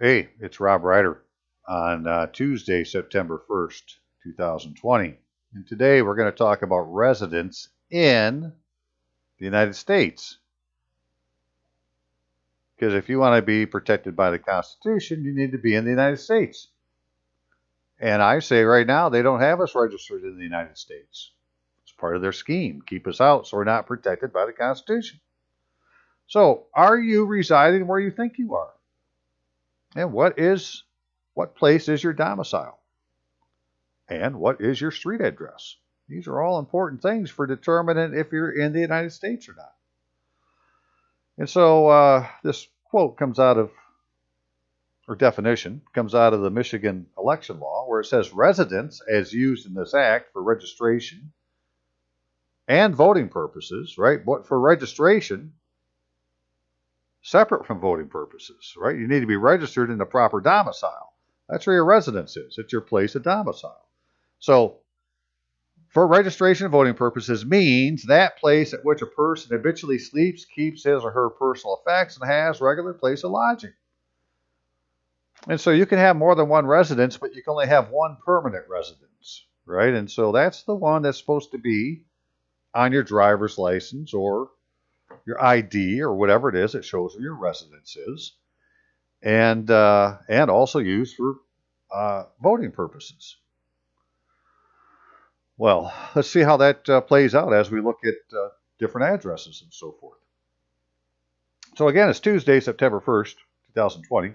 Hey, it's Rob Ryder on Tuesday, September 1st, 2020. And today we're going to talk about residents in the United States. Because if you want to be protected by the Constitution, you need to be in the United States. And I say right now, they don't have us registered in the United States. It's part of their scheme, keep us out so we're not protected by the Constitution. So, are you residing where you think you are? And what place is your domicile? And what is your street address? These are all important things for determining if you're in the United States or not. And so this quote comes out of, or definition, comes out of the Michigan election law, where it says residents, as used in this act for registration and voting purposes, right? But for registration, separate from voting purposes, right? You need to be registered in the proper domicile. That's where your residence is. It's your place of domicile. So, for registration and voting purposes means that place at which a person habitually sleeps, keeps his or her personal effects, and has regular place of lodging. And so you can have more than one residence, but you can only have one permanent residence, right? And so that's the one that's supposed to be on your driver's license or your ID or whatever it is that shows where your residence is, and also used for voting purposes. Well, let's see how that plays out as we look at different addresses and so forth. So again, it's Tuesday, September 1st, 2020.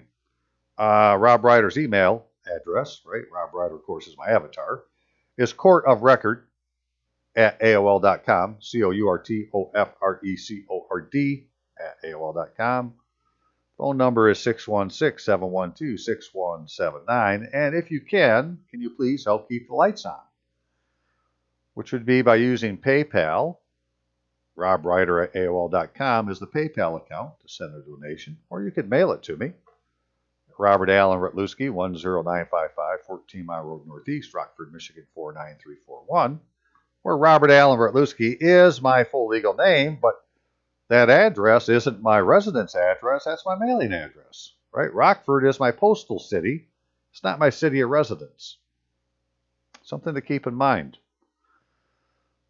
Rob Ryder's email address, right? Rob Ryder, of course, is my avatar, is courtofrecord@aol.com, courtofrecord@aol.com. Phone number is 616-712-6179. And if you can you please help keep the lights on? Which would be by using PayPal. RobRyder@aol.com is the PayPal account to send a donation, or you could mail it to me. Robert Allen Rutluski, 10955 14 Mile Road Northeast, Rockford, Michigan 49341, where Robert Allen Rutluski is my full legal name, but that address isn't my residence address, that's my mailing address, right? Rockford is my postal city. It's not my city of residence. Something to keep in mind.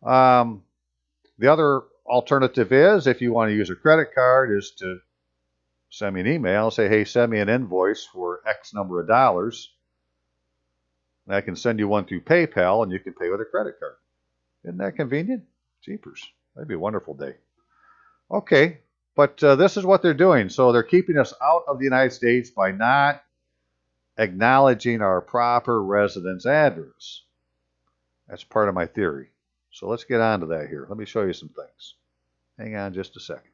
The other alternative is, if you want to use a credit card, is to send me an email, say, hey, send me an invoice for X number of dollars. And I can send you one through PayPal, and you can pay with a credit card. Isn't that convenient? Jeepers. That'd be a wonderful day. Okay, but this is what they're doing. So they're keeping us out of the United States by not acknowledging our proper residence address. That's part of my theory. So let's get on to that here. Let me show you some things. Hang on just a second.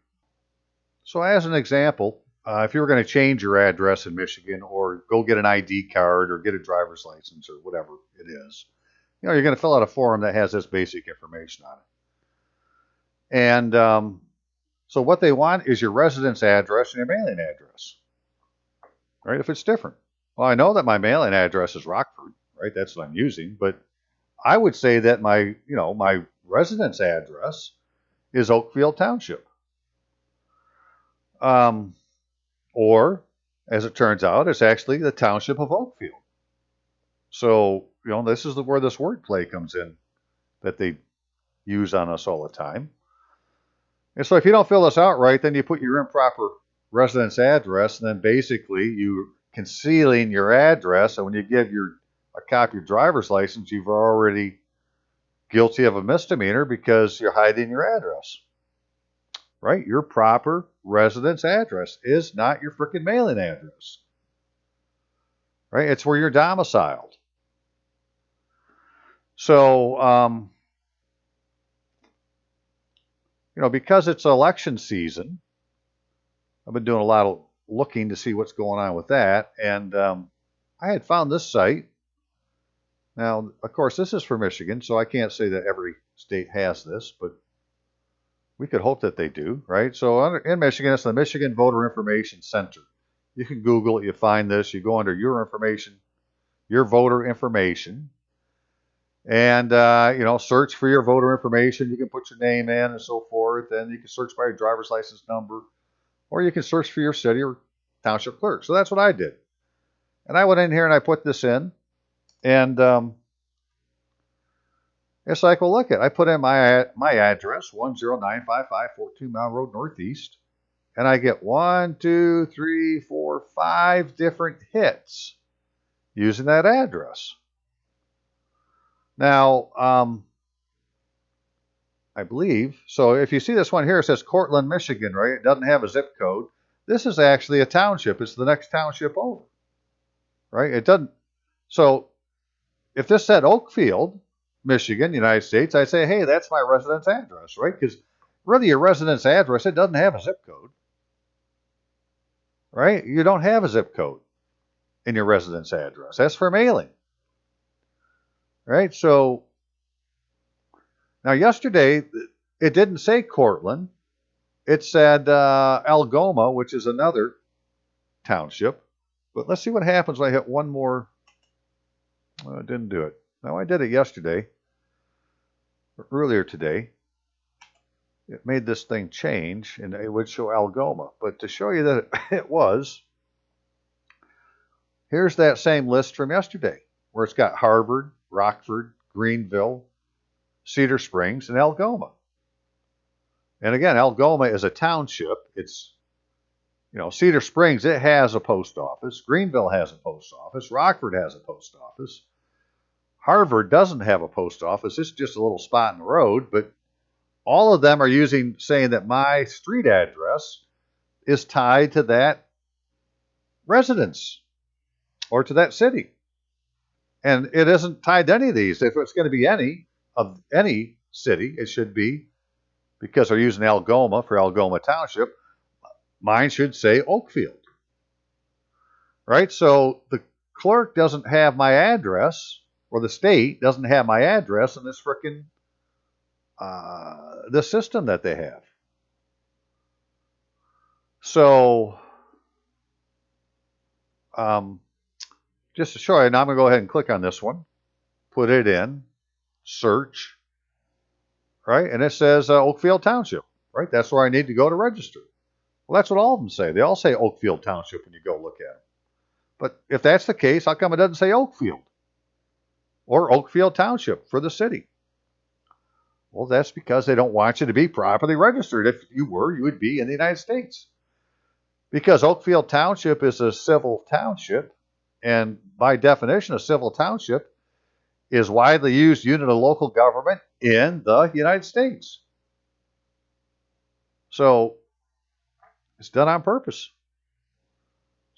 So as an example, if you were going to change your address in Michigan or go get an ID card or get a driver's license or whatever it is, you're going to fill out a form that has this basic information on it. And so what they want is your residence address and your mailing address, right? If it's different. Well, I know that my mailing address is Rockford, right? That's what I'm using, but I would say that my residence address is Oakfield Township. Or, as it turns out, it's actually the Township of Oakfield. So, this is where this wordplay comes in that they use on us all the time. And so if you don't fill this out right, then you put your improper residence address, and then basically you're concealing your address. And when you give a copy of your driver's license, you've already guilty of a misdemeanor because you're hiding your address. Right? Your proper residence address is not your frickin' mailing address. Right? It's where you're domiciled. So, because it's election season, I've been doing a lot of looking to see what's going on with that. And I had found this site. Now, of course, this is for Michigan, so I can't say that every state has this, but we could hope that they do, right? So in Michigan, it's the Michigan Voter Information Center. You can Google it, you find this, you go under your information, your voter information, and search for your voter information. You can put your name in and so forth, and you can search by your driver's license number, or you can search for your city or township clerk. So that's what I did. And I went in here and I put this in, and it's like, well, look I put in my address, 10955 14 Mile Road Northeast, and I get 1, 2, 3, 4, 5 different hits using that address. Now, I believe, so if you see this one here, it says Cortland, Michigan, right? It doesn't have a zip code. This is actually a township. It's the next township over, right? It doesn't. So if this said Oakfield, Michigan, United States, I'd say, hey, that's my residence address, right? Because really your residence address, it doesn't have a zip code, right? You don't have a zip code in your residence address. That's for mailing, right? So now yesterday, it didn't say Cortland. It said Algoma, which is another township. But let's see what happens when I hit one more. Well, it didn't do it. No, I did it yesterday, or earlier today. It made this thing change, and it would show Algoma. But to show you that it was, here's that same list from yesterday, where it's got Harvard, Rockford, Greenville, Cedar Springs, and Algoma. And again, Algoma is a township. It's, Cedar Springs, it has a post office. Greenville has a post office. Rockford has a post office. Harvard doesn't have a post office. It's just a little spot in the road, but all of them are saying that my street address is tied to that residence or to that city. And it isn't tied to any of these. If it's going to be any of any city, it should be, because they're using Algoma for Algoma Township, mine should say Oakfield. Right? So the clerk doesn't have my address, or the state doesn't have my address in this frickin' the system that they have. So just to show you, now I'm going to go ahead and click on this one, put it in, search, right? And it says Oakfield Township, right? That's where I need to go to register. Well, that's what all of them say. They all say Oakfield Township when you go look at them. But if that's the case, how come it doesn't say Oakfield or Oakfield Township for the city? Well, that's because they don't want you to be properly registered. If you were, you would be in the United States. Because Oakfield Township is a civil township, and by definition, a civil township is widely used unit of local government in the United States. So it's done on purpose.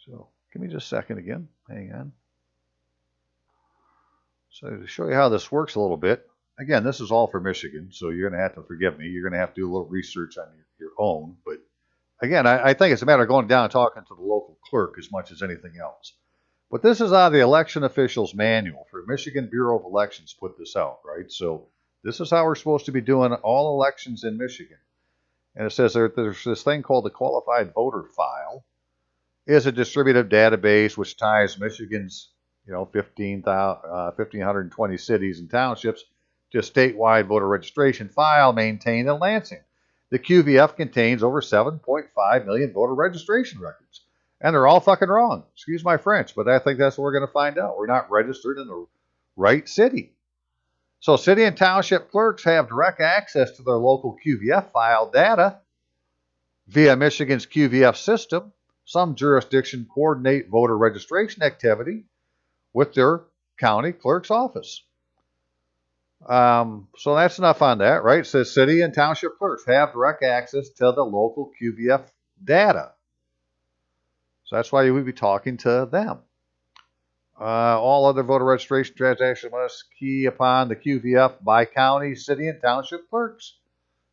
So give me just a second again. Hang on. So to show you how this works a little bit, again, this is all for Michigan, so you're going to have to forgive me. You're going to have to do a little research on your own. But again, I think it's a matter of going down and talking to the local clerk as much as anything else. But this is out of the election officials manual for Michigan Bureau of Elections put this out, right? So this is how we're supposed to be doing all elections in Michigan. And it says there's this thing called the qualified voter file. Is a distributive database which ties Michigan's 1,520 cities and townships to a statewide voter registration file maintained in Lansing. The QVF contains over 7.5 million voter registration records. And they're all fucking wrong. Excuse my French, but I think that's what we're going to find out. We're not registered in the right city. So city and township clerks have direct access to their local QVF file data via Michigan's QVF system. Some jurisdictions coordinate voter registration activity with their county clerk's office. So that's enough on that, right? It says city and township clerks have direct access to the local QVF data. So that's why you would be talking to them. All other voter registration transactions must key upon the QVF by county, city, and township clerks.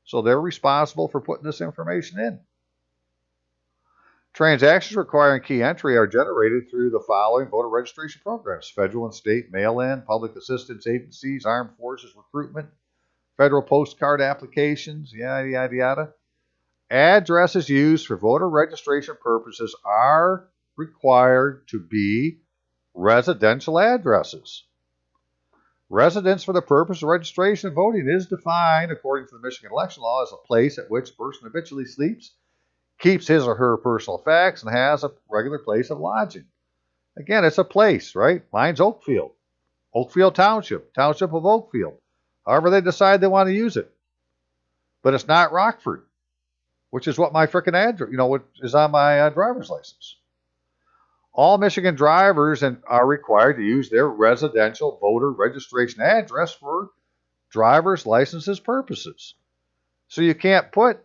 So they're responsible for putting this information in. Transactions requiring key entry are generated through the following voter registration programs: federal and state mail-in, public assistance agencies, armed forces recruitment, federal postcard applications, yada, yada, yada. Addresses used for voter registration purposes are required to be residential addresses. Residence for the purpose of registration and voting is defined, according to the Michigan election law, as a place at which a person habitually sleeps, keeps his or her personal effects, and has a regular place of lodging. Again, it's a place, right? Mine's Oakfield. Oakfield Township, Township of Oakfield. However they decide they want to use it. But it's not Rockford, which is what my frickin' address, what is on my driver's license. All Michigan drivers are required to use their residential voter registration address for driver's licenses purposes. So you can't put,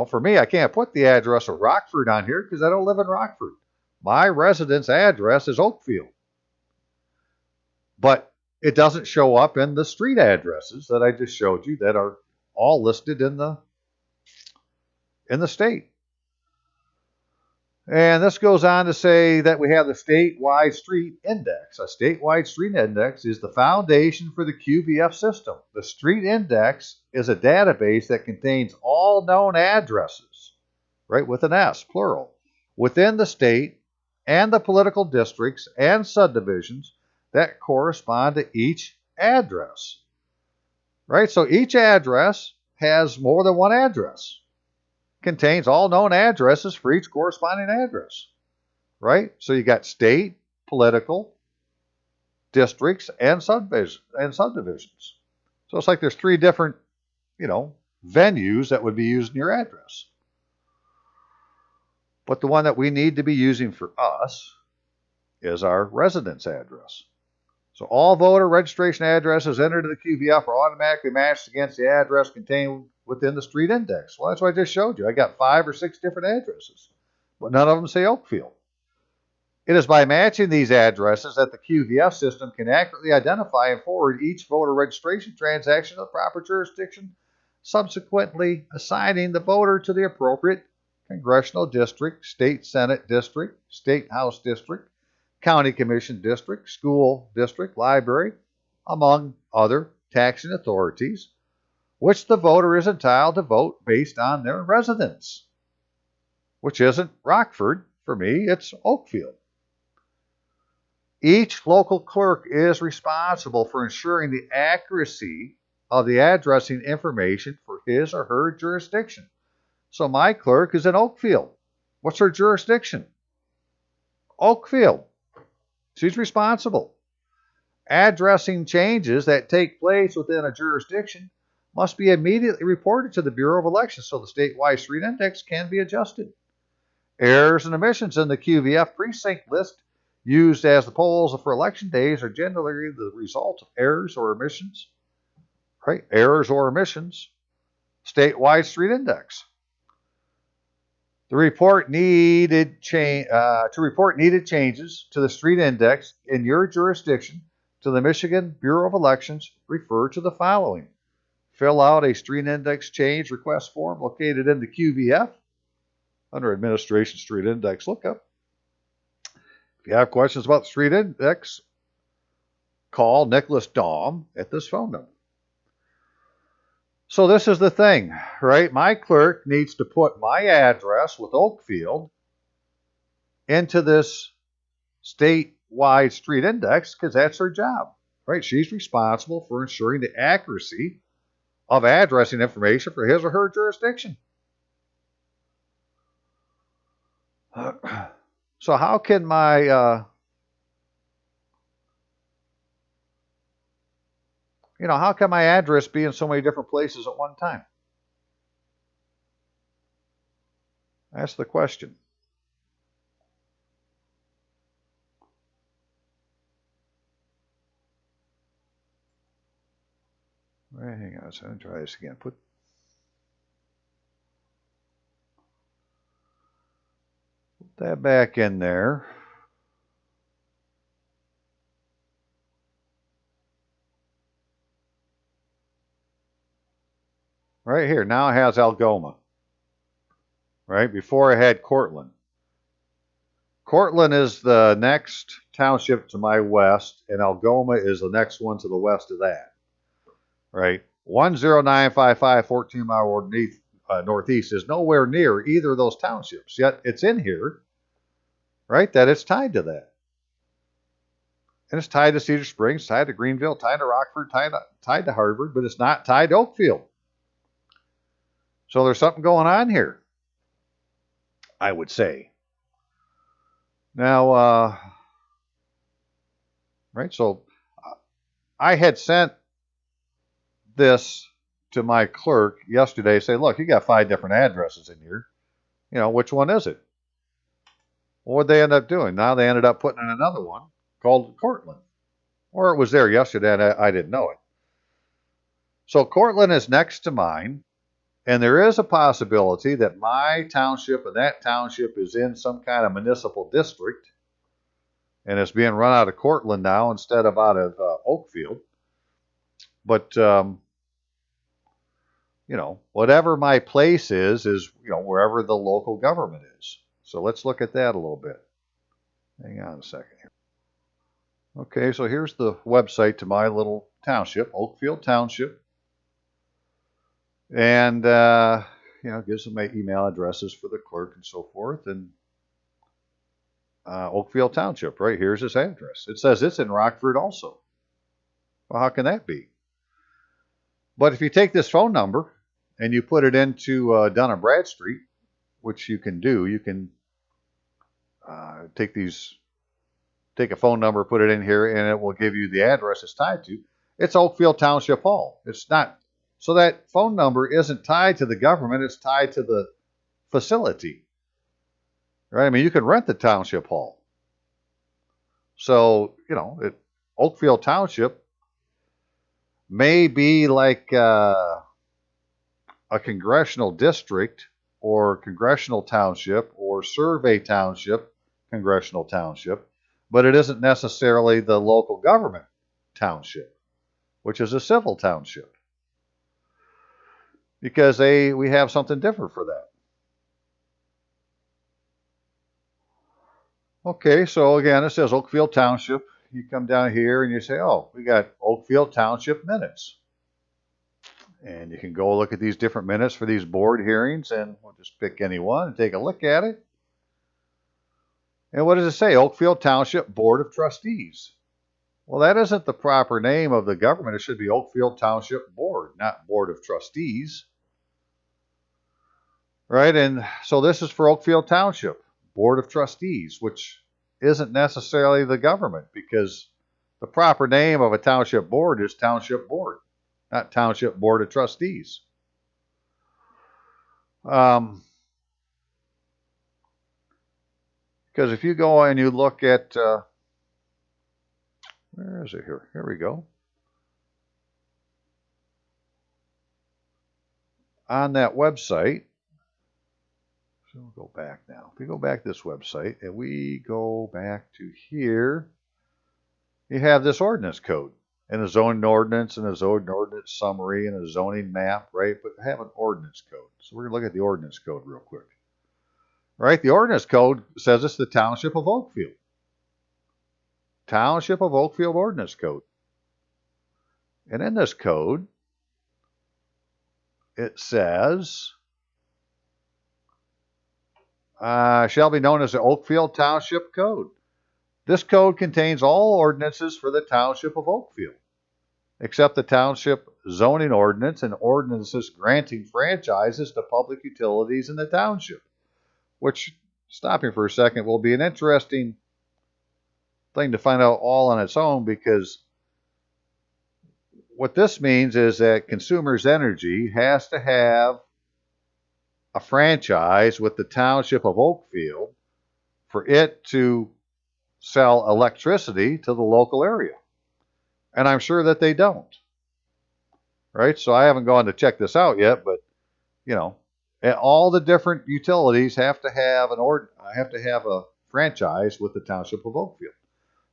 for me, I can't put the address of Rockford on here because I don't live in Rockford. My residence address is Oakfield. But it doesn't show up in the street addresses that I just showed you that are all listed in the state. And this goes on to say that we have the statewide street index. A statewide street index is the foundation for the QVF system. The street index is a database that contains all known addresses, right, with an S, plural, within the state and the political districts and subdivisions that correspond to each address, right? So each address has more than one address. Contains all known addresses for each corresponding address, right? So you got state, political, districts, and subdivisions. So it's like there's 3 different, venues that would be used in your address. But the one that we need to be using for us is our residence address. So all voter registration addresses entered in the QVF are automatically matched against the address contained within the street index. Well, that's what I just showed you. I got 5 or 6 different addresses, but none of them say Oakfield. It is by matching these addresses that the QVF system can accurately identify and forward each voter registration transaction to the proper jurisdiction, subsequently assigning the voter to the appropriate congressional district, state senate district, state house district, county commission district, school district, library, among other taxing authorities, which the voter is entitled to vote based on their residence, which isn't Rockford. For me, it's Oakfield. Each local clerk is responsible for ensuring the accuracy of the addressing information for his or her jurisdiction. So my clerk is in Oakfield. What's her jurisdiction? Oakfield. She's responsible. Addressing changes that take place within a jurisdiction must be immediately reported to the Bureau of Elections so the statewide street index can be adjusted. Errors and omissions in the QVF precinct list used as the polls for election days are generally the result of errors or omissions. Right? Errors or omissions. Statewide street index. To report needed changes to the street index in your jurisdiction to the Michigan Bureau of Elections, refer to the following. Fill out a street index change request form located in the QVF under Administration Street Index Lookup. If you have questions about the street index, call Nicholas Daum at this phone number. So this is the thing, right? My clerk needs to put my address with Oakfield into this statewide street index because that's her job, right? She's responsible for ensuring the accuracy of addressing information for his or her jurisdiction. So how can my how can my address be in so many different places at one time? That's the question. Right, hang on a second, try this again. Put that back in there. Right here, now it has Algoma. Right, before I had Cortland. Cortland is the next township to my west, and Algoma is the next one to the west of that. Right, 10955 14 Mile Road Northeast is nowhere near either of those townships, yet it's in here, right, that it's tied to that. And it's tied to Cedar Springs, tied to Greenville, tied to Rockford, tied to Harvard, but it's not tied to Oakfield. So there's something going on here, I would say. Now, right? So I had sent this to my clerk yesterday, say, look, you got 5 different addresses in here. Which one is it? Well, what'd they end up doing? Now they ended up putting in another one called Cortland. Or it was there yesterday and I didn't know it. So Cortland is next to mine, and there is a possibility that my township and that township is in some kind of municipal district, and it's being run out of Cortland now instead of out of Oakfield. But whatever my place is wherever the local government is. So let's look at that a little bit. Hang on a second here. Okay, so here's the website to my little township, Oakfield Township. And, gives them my email addresses for the clerk and so forth. And Oakfield Township, right? Here's its address. It says it's in Rockford also. Well, how can that be? But if you take this phone number and you put it into Dun & Bradstreet, which you can do, you can take a phone number, put it in here, and it will give you the address it's tied to. It's Oakfield Township Hall. It's not. So that phone number isn't tied to the government. It's tied to the facility. Right? I mean, you can rent the township hall. So, Oakfield Township may be like a congressional district or congressional township or survey township, congressional township, but it isn't necessarily the local government township, which is a civil township. Because we have something different for that. Okay, so again, it says Oakfield Township. You come down here and you say, oh, we got Oakfield Township minutes. And you can go look at these different minutes for these board hearings, and we'll just pick any one and take a look at it. And what does it say? Oakfield Township Board of Trustees. Well, that isn't the proper name of the government. It should be Oakfield Township Board, not Board of Trustees. Right? And so this is for Oakfield Township Board of Trustees, which isn't necessarily the government, because the proper name of a township board is Township Board, not Township Board of Trustees. Because if you go and you look at, where is it here? Here we go. On that website, so we'll go back now. If we go back to this website and we go back to here, you have this ordinance code and a zoning ordinance and a zoning ordinance summary and a zoning map, right? But I have an ordinance code. So we're going to look at the ordinance code real quick. Right? The ordinance code says it's the Township of Oakfield. Township of Oakfield Ordinance Code. And in this code, it says, shall be known as the Oakfield Township Code. This code contains all ordinances for the Township of Oakfield, except the Township zoning ordinance and ordinances granting franchises to public utilities in the township, which, stopping for a second, will be an interesting thing to find out all on its own, because what this means is that Consumers Energy has to have a franchise with the Township of Oakfield for it to sell electricity to the local area. And I'm sure that they don't. Right? So I haven't gone to check this out yet, but all the different utilities have to have a franchise with the Township of Oakfield.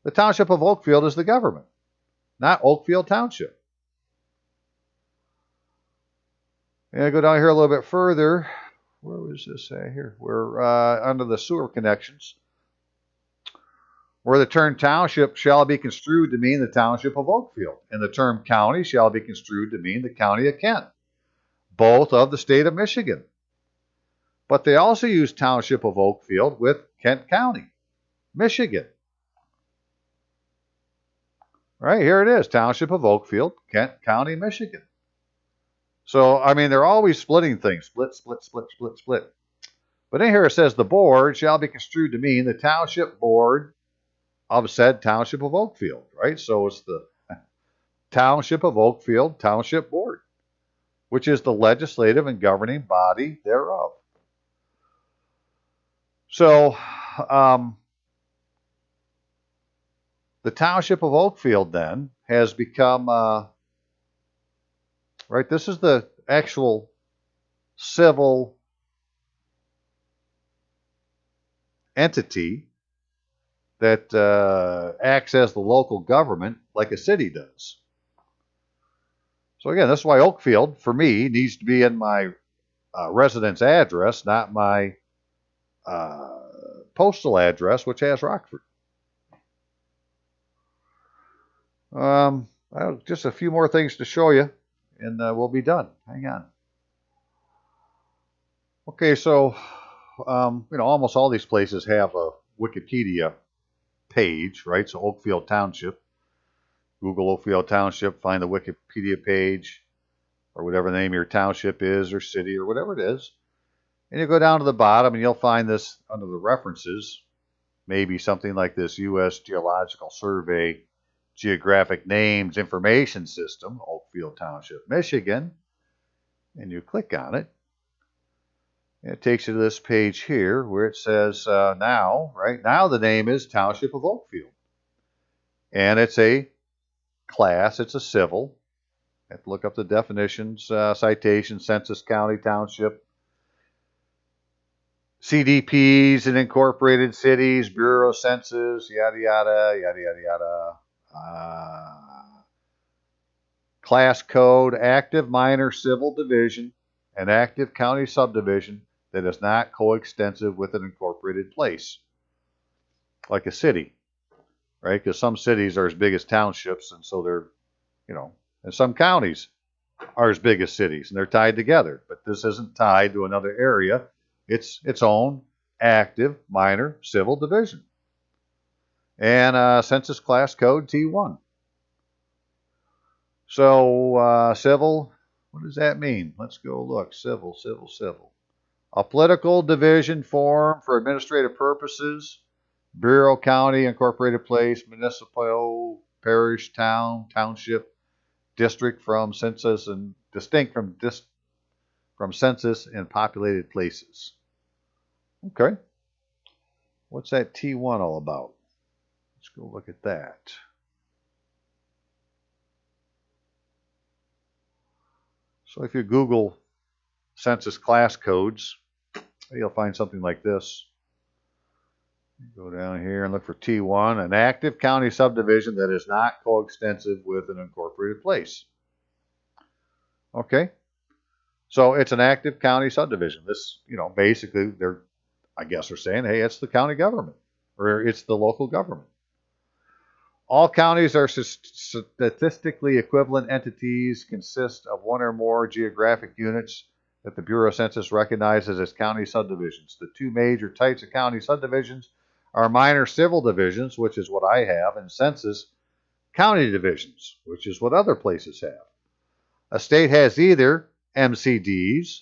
The Township of Oakfield is the government, not Oakfield Township. And I go down here a little bit further. Where was this at here? We're under the sewer connections, where the term township shall be construed to mean the Township of Oakfield, and the term county shall be construed to mean the County of Kent, both of the state of Michigan. But they also use Township of Oakfield with Kent County, Michigan. Right, here it is, Township of Oakfield, Kent County, Michigan. So, I mean, they're always splitting things. Split. But in here it says the board shall be construed to mean the Township Board of said Township of Oakfield, right? So it's the Township of Oakfield Township Board, which is the legislative and governing body thereof. So, the Township of Oakfield then has become, right, this is the actual civil entity that acts as the local government like a city does. So again, this is why Oakfield, for me, needs to be in my residence address, not my postal address, which has Rockford. Just a few more things to show you, and we'll be done. Hang on. Okay, so almost all these places have a Wikipedia page, right? So Oakfield Township, Google Oakfield Township, find the Wikipedia page, or whatever the name of your township is, or city, or whatever it is. And you go down to the bottom, and you'll find this under the references, maybe something like this: U.S. Geological Survey Geographic Names Information System, Oakfield Township, Michigan. And you click on it. And it takes you to this page here where it says now the name is Township of Oakfield. And it's a class, it's a civil. I have to look up the definitions, citation, census, county, township, CDPs and incorporated cities, Bureau of Census, yada, yada, yada, yada, yada. Class code, active minor civil division, an active county subdivision that is not coextensive with an incorporated place, like a city, right? Because some cities are as big as townships, and so they're, and some counties are as big as cities, and they're tied together. But this isn't tied to another area. It's its own active minor civil division. And census class code T1. So civil, what does that mean? Let's go look. Civil. A political division formed for administrative purposes. Bureau, county, incorporated place, municipal, parish, town, township, district from census, and distinct from census and populated places. Okay. What's that T1 all about? Let's go look at that. So if you Google census class codes, you'll find something like this. Go down here and look for T1, an active county subdivision that is not coextensive with an incorporated place. Okay, so it's an active county subdivision. This, basically they're saying, hey, it's the county government, or it's the local government. All counties are statistically equivalent entities, consist of one or more geographic units that the Bureau of Census recognizes as county subdivisions. The two major types of county subdivisions are minor civil divisions, which is what I have, and census county divisions, which is what other places have. A state has either MCDs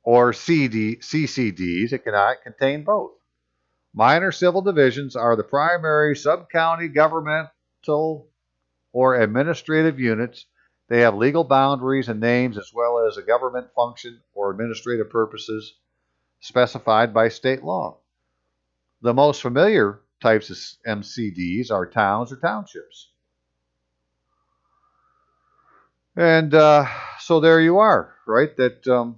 or CCDs. It cannot contain both. Minor civil divisions are the primary sub-county governmental or administrative units. They have legal boundaries and names, as well as a government function or administrative purposes specified by state law. The most familiar types of MCDs are towns or townships. And so there you are, right? That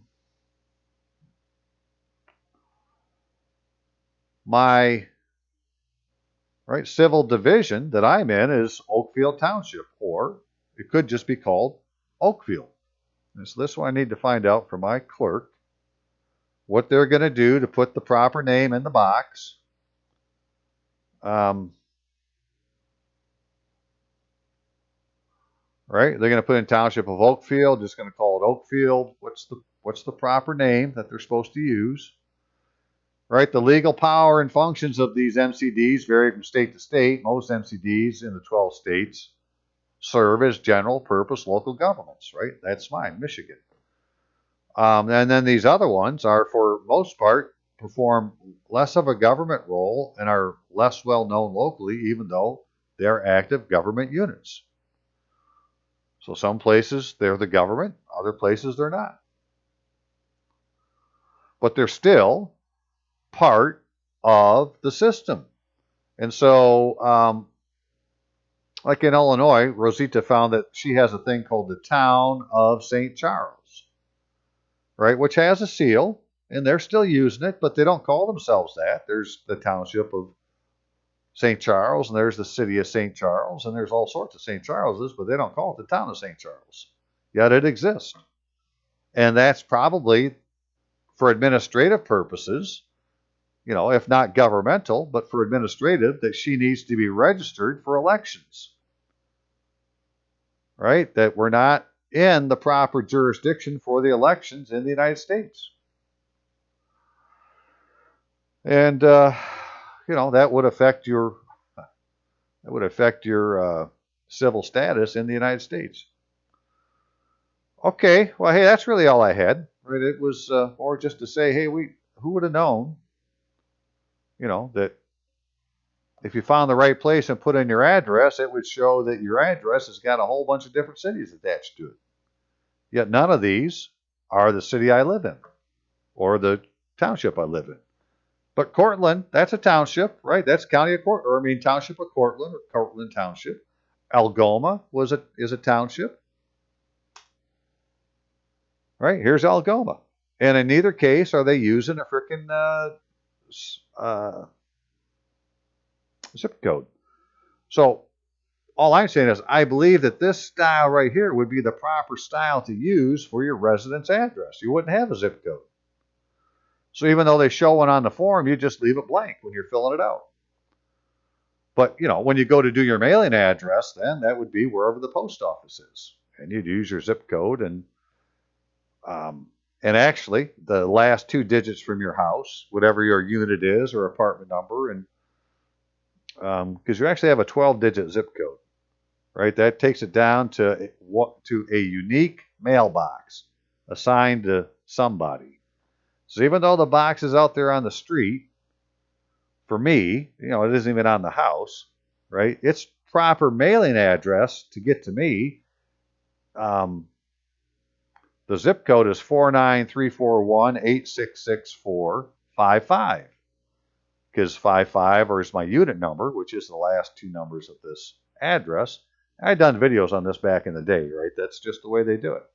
my civil division that I'm in is Oakfield Township, or it could just be called Oakfield. And so this one I need to find out from my clerk what they're going to do to put the proper name in the box. Right? They're going to put in Township of Oakfield, just going to call it Oakfield. What's the proper name that they're supposed to use? Right? The legal power and functions of these MCDs vary from state to state. Most MCDs in the 12 states serve as general purpose local governments, right? That's mine, Michigan. And then these other ones are, for most part, perform less of a government role and are less well known locally, even though they're active government units. So some places they're the government, other places they're not. But they're still part of the system. And so, like in Illinois, Rosita found that she has a thing called the Town of St. Charles, right, which has a seal, and they're still using it, but they don't call themselves that. There's the Township of St. Charles, and there's the City of St. Charles, and there's all sorts of St. Charleses, but they don't call it the Town of St. Charles. Yet it exists. And that's probably for administrative purposes, if not governmental, but for administrative, that she needs to be registered for elections. Right? That we're not in the proper jurisdiction for the elections in the United States. And, that would affect your civil status in the United States. Okay, well, hey, that's really all I had. Right? It was more just to say, hey, who would have known, that if you found the right place and put in your address, it would show that your address has got a whole bunch of different cities attached to it. Yet none of these are the city I live in or the township I live in. But Cortland, that's a township, right? That's Township of Cortland or Cortland Township. Algoma is a township. Right? Here's Algoma. And in neither case are they using a frickin' zip code. So all I'm saying is I believe that this style right here would be the proper style to use for your residence address. You wouldn't have a zip code. So even though they show one on the form, you just leave it blank when you're filling it out. But, when you go to do your mailing address, then that would be wherever the post office is. And you'd use your zip code and actually the last 2 digits from your house, whatever your unit is or apartment number, and because you actually have a 12-digit zip code, right? That takes it down to a unique mailbox assigned to somebody. So even though the box is out there on the street, for me, it isn't even on the house, right? Its proper mailing address to get to me, the zip code is 49341-866-455. Because 55 is my unit number, which is the last 2 numbers of this address. I've done videos on this back in the day, right? That's just the way they do it.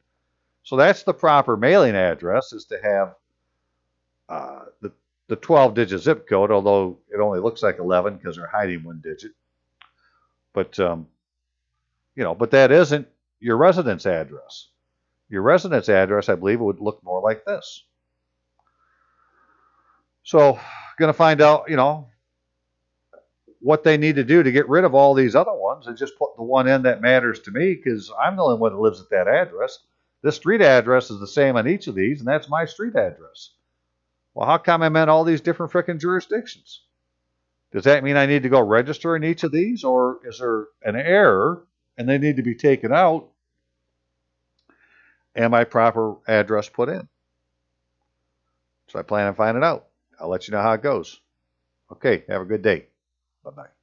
So that's the proper mailing address, is to have the 12-digit zip code, although it only looks like 11 because they're hiding 1 digit. But, but that isn't your residence address. Your residence address, I believe, would look more like this. So, going to find out, what they need to do to get rid of all these other ones and just put the one in that matters to me, because I'm the only one that lives at that address. This street address is the same on each of these, and that's my street address. Well, how come I'm in all these different frickin' jurisdictions? Does that mean I need to go register in each of these, or is there an error and they need to be taken out and my proper address put in? So I plan on finding out. I'll let you know how it goes. Okay, have a good day. Bye-bye.